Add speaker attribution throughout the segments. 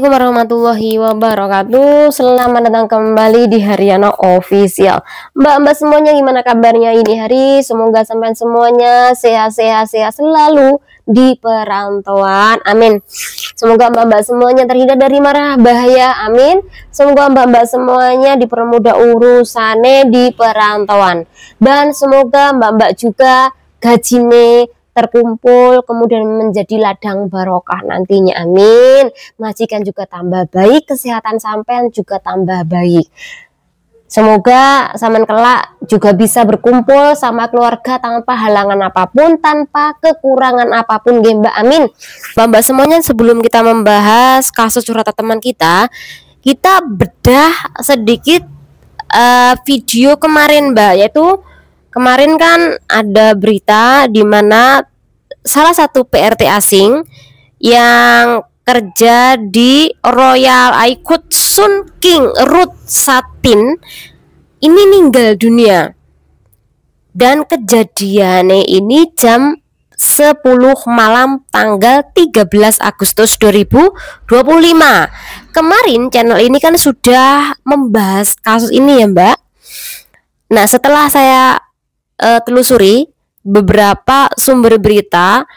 Speaker 1: Assalamualaikum warahmatullahi wabarakatuh. Selamat datang kembali di Haryana Official. Mbak-mbak semuanya, gimana kabarnya ini hari? Semoga sampai semuanya sehat-sehat selalu di perantauan. Amin. Semoga mbak-mbak semuanya terhindar dari mara bahaya. Amin. Semoga mbak-mbak semuanya dipermudah urusannya di perantauan. Dan semoga mbak-mbak juga gajine terkumpul kemudian menjadi ladang barokah nantinya. Amin. Majikan juga tambah baik, kesehatan sampean juga tambah baik. Semoga sampean kelak juga bisa berkumpul sama keluarga tanpa halangan apapun, tanpa kekurangan apapun, Mbak. Amin. Mbak semuanya, sebelum kita membahas kasus curhatan teman kita bedah sedikit video kemarin, Mbak, yaitu kemarin kan ada berita di mana salah satu PRT asing yang kerja di Royal Aikut Sun King Ruth Satin ini meninggal dunia. Dan kejadiannya ini jam 10 malam tanggal 13 Agustus 2025. Kemarin channel ini kan sudah membahas kasus ini ya, Mbak. Nah, setelah saya telusuri beberapa sumber berita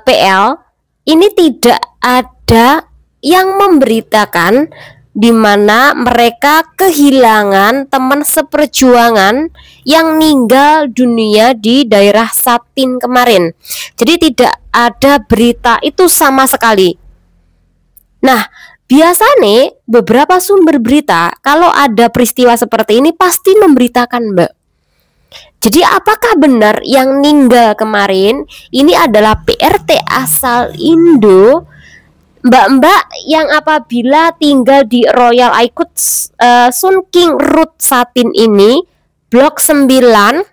Speaker 1: PL, ini tidak ada yang memberitakan di mana mereka kehilangan teman seperjuangan yang meninggal dunia di daerah Satin kemarin. Jadi tidak ada berita itu sama sekali. Nah, biasanya beberapa sumber berita kalau ada peristiwa seperti ini pasti memberitakan, Mbak. Jadi apakah benar yang meninggal kemarin ini adalah PRT asal Indo, mbak-mbak yang apabila tinggal di Royal Aikut Sun King Ruth Satin ini, blok 9,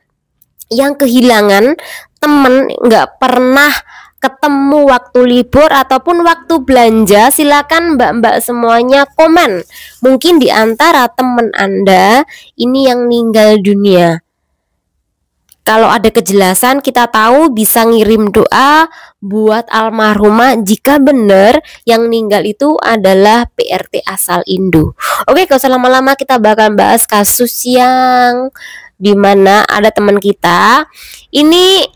Speaker 1: yang kehilangan temen, nggak pernah ketemu waktu libur ataupun waktu belanja? Silakan mbak-mbak semuanya komen. Mungkin di antara teman Anda ini yang meninggal dunia. Kalau ada kejelasan, kita tahu bisa ngirim doa buat almarhumah jika benar yang meninggal itu adalah PRT asal Indo. Oke, gak usah lama-lama, kita bakal bahas kasus yang dimana ada teman kita ini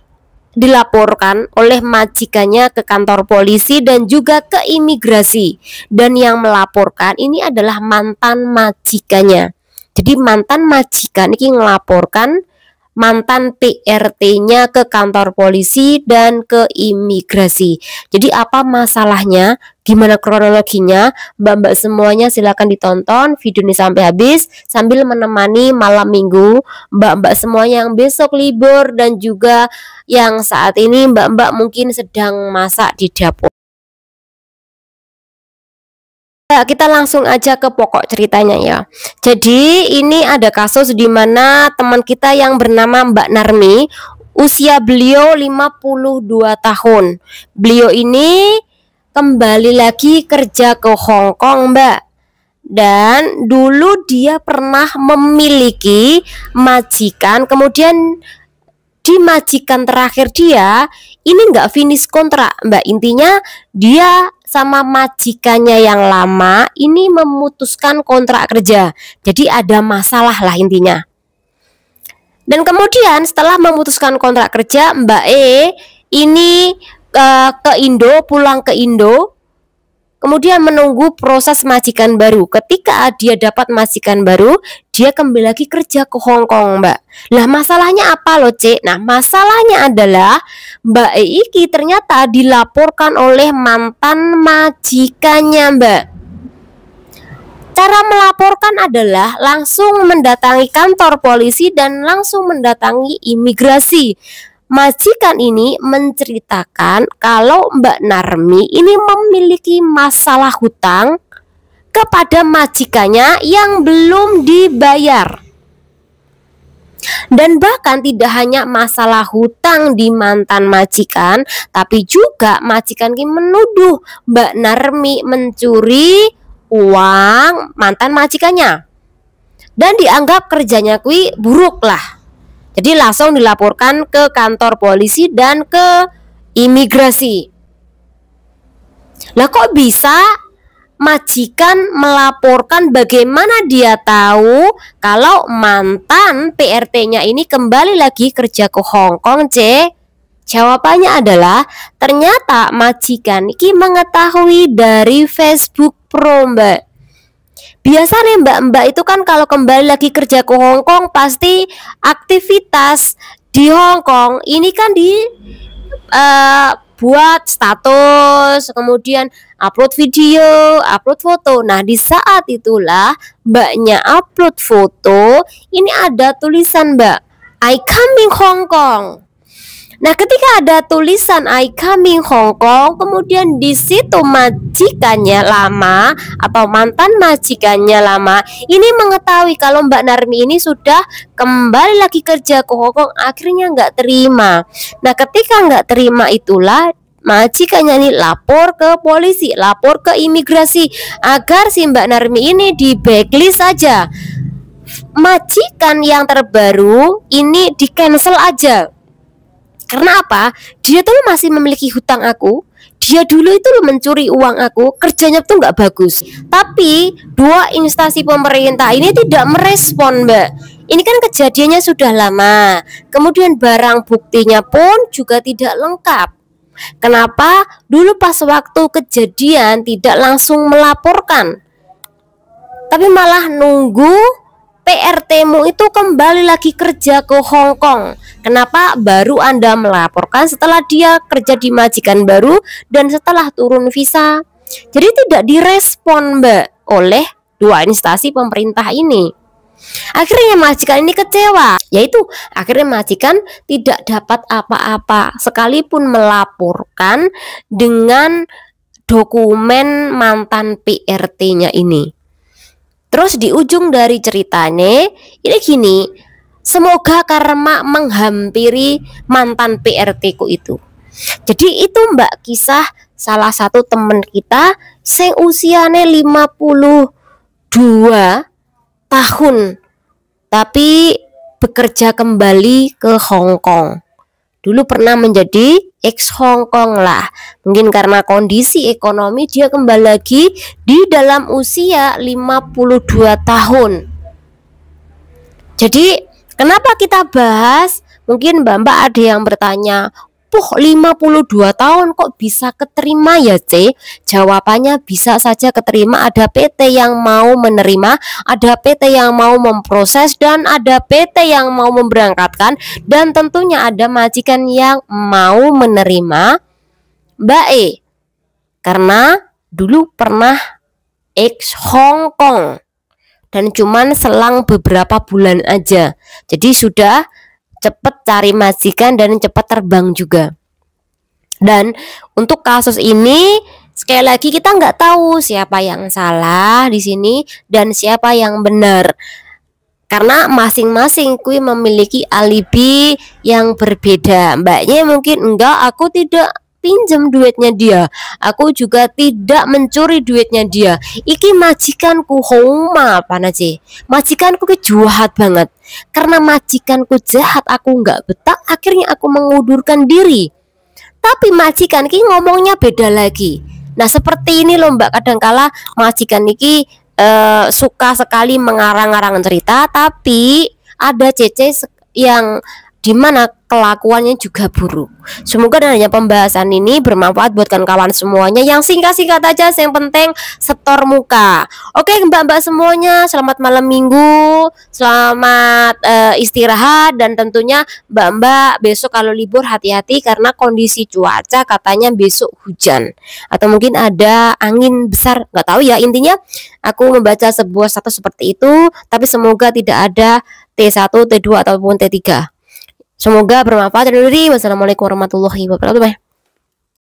Speaker 1: dilaporkan oleh majikannya ke kantor polisi dan juga ke imigrasi. Dan yang melaporkan ini adalah mantan majikannya. Jadi mantan majikan ini melaporkan mantan PRT-nya ke kantor polisi dan ke imigrasi. Jadi apa masalahnya? Gimana kronologinya? Mbak-mbak semuanya silakan ditonton video ini sampai habis sambil menemani malam minggu mbak-mbak semuanya yang besok libur dan juga yang saat ini mbak-mbak mungkin sedang masak di dapur. Kita langsung aja ke pokok ceritanya ya. Jadi ini ada kasus di mana teman kita yang bernama Mbak Narmi, usia beliau 52 tahun. Beliau ini kembali lagi kerja ke Hong Kong, Mbak. Dan dulu dia pernah memiliki majikan, kemudian di majikan terakhir dia ini nggak finish kontrak, Mbak. Intinya dia sama majikannya yang lama ini memutuskan kontrak kerja. Jadi ada masalah lah intinya. Dan kemudian setelah memutuskan kontrak kerja, Mbak E ini ke Indo, pulang ke Indo. Kemudian menunggu proses majikan baru. Ketika dia dapat majikan baru, dia kembali lagi kerja ke Hong Kong, Mbak. Lah masalahnya apa loh, Cek? Nah, masalahnya adalah Mbak Iki ternyata dilaporkan oleh mantan majikannya, Mbak. Cara melaporkan adalah langsung mendatangi kantor polisi dan langsung mendatangi imigrasi. Majikan ini menceritakan kalau Mbak Narmi ini memiliki masalah hutang kepada majikannya yang belum dibayar. Dan bahkan tidak hanya masalah hutang di mantan majikan, tapi juga majikan ini menuduh Mbak Narmi mencuri uang mantan majikannya. Dan dianggap kerjanya kui buruk lah. Jadi langsung dilaporkan ke kantor polisi dan ke imigrasi. Lah kok bisa majikan melaporkan, bagaimana dia tahu kalau mantan PRT-nya ini kembali lagi kerja ke Hong Kong, C? Jawabannya adalah ternyata majikan ini mengetahui dari Facebook Pro, Mbak. Biasanya mbak-mbak itu kan kalau kembali lagi kerja ke Hong Kong pasti aktivitas di Hong Kong ini kan di buat status, kemudian upload video, upload foto. Nah, di saat itulah mbaknya upload foto, ini ada tulisan, Mbak, I coming Hong Kong. Nah, ketika ada tulisan I coming Hong Kong, kemudian di situ majikannya lama atau mantan majikannya lama ini mengetahui kalau Mbak Narmi ini sudah kembali lagi kerja ke Hong Kong, akhirnya nggak terima. Nah, ketika nggak terima itulah majikannya ini lapor ke polisi, lapor ke imigrasi agar si Mbak Narmi ini di blacklist saja. Majikan yang terbaru ini di cancel aja. Karena apa? Dia tuh masih memiliki hutang aku. Dia dulu itu mencuri uang aku, kerjanya tuh nggak bagus. Tapi dua instansi pemerintah ini tidak merespon, Mbak. Ini kan kejadiannya sudah lama. Kemudian barang buktinya pun juga tidak lengkap. Kenapa? Dulu pas waktu kejadian tidak langsung melaporkan, tapi malah nunggu PRT-mu itu kembali lagi kerja ke Hong Kong. Kenapa baru Anda melaporkan setelah dia kerja di majikan baru dan setelah turun visa? Jadi tidak direspon, Mbak, oleh dua instansi pemerintah ini. Akhirnya majikan ini kecewa, yaitu akhirnya majikan tidak dapat apa-apa sekalipun melaporkan dengan dokumen mantan PRT-nya ini. Terus di ujung dari ceritanya ini gini, semoga karma menghampiri mantan PRT-ku itu. Jadi itu, Mbak, kisah salah satu temen kita yang usianya 52 tahun tapi bekerja kembali ke Hong Kong. Dulu pernah menjadi ex Hong Kong lah. Mungkin karena kondisi ekonomi dia kembali lagi di dalam usia 52 tahun. Jadi kenapa kita bahas? Mungkin Mbak-mbak ada yang bertanya, 52 tahun kok bisa keterima ya, C? Jawabannya bisa saja keterima. Ada PT yang mau menerima, ada PT yang mau memproses, dan ada PT yang mau memberangkatkan, dan tentunya ada majikan yang mau menerima Mbak E. Karena dulu pernah ex Hong Kong dan cuman selang beberapa bulan aja. Jadi sudah cepat cari majikan dan cepat terbang juga. Dan untuk kasus ini sekali lagi kita nggak tahu siapa yang salah di sini dan siapa yang benar, karena masing-masing kui memiliki alibi yang berbeda. Mbaknya mungkin enggak, aku tidak pinjam duitnya dia, aku juga tidak mencuri duitnya dia. Iki majikanku homa apa sih? Majikanku ke jahat banget. Karena majikanku jahat, aku nggak betah, akhirnya aku mengundurkan diri. Tapi majikan ki ngomongnya beda lagi. Nah, seperti ini loh, Mbak, kadangkala majikan niki suka sekali mengarang-arang cerita, tapi ada CC yang dimana kelakuannya juga buruk. Semoga dengan pembahasan ini bermanfaat buat kawan-kawan semuanya. Yang singkat-singkat aja, yang penting setor muka. Oke, Mbak-mbak semuanya, selamat malam minggu, selamat istirahat, dan tentunya Mbak-mbak besok kalau libur hati-hati karena kondisi cuaca katanya besok hujan atau mungkin ada angin besar, nggak tahu ya. Intinya aku membaca sebuah status seperti itu, tapi semoga tidak ada T1, T2 ataupun T3. Semoga bermanfaat. Wassalamualaikum warahmatullahi wabarakatuh.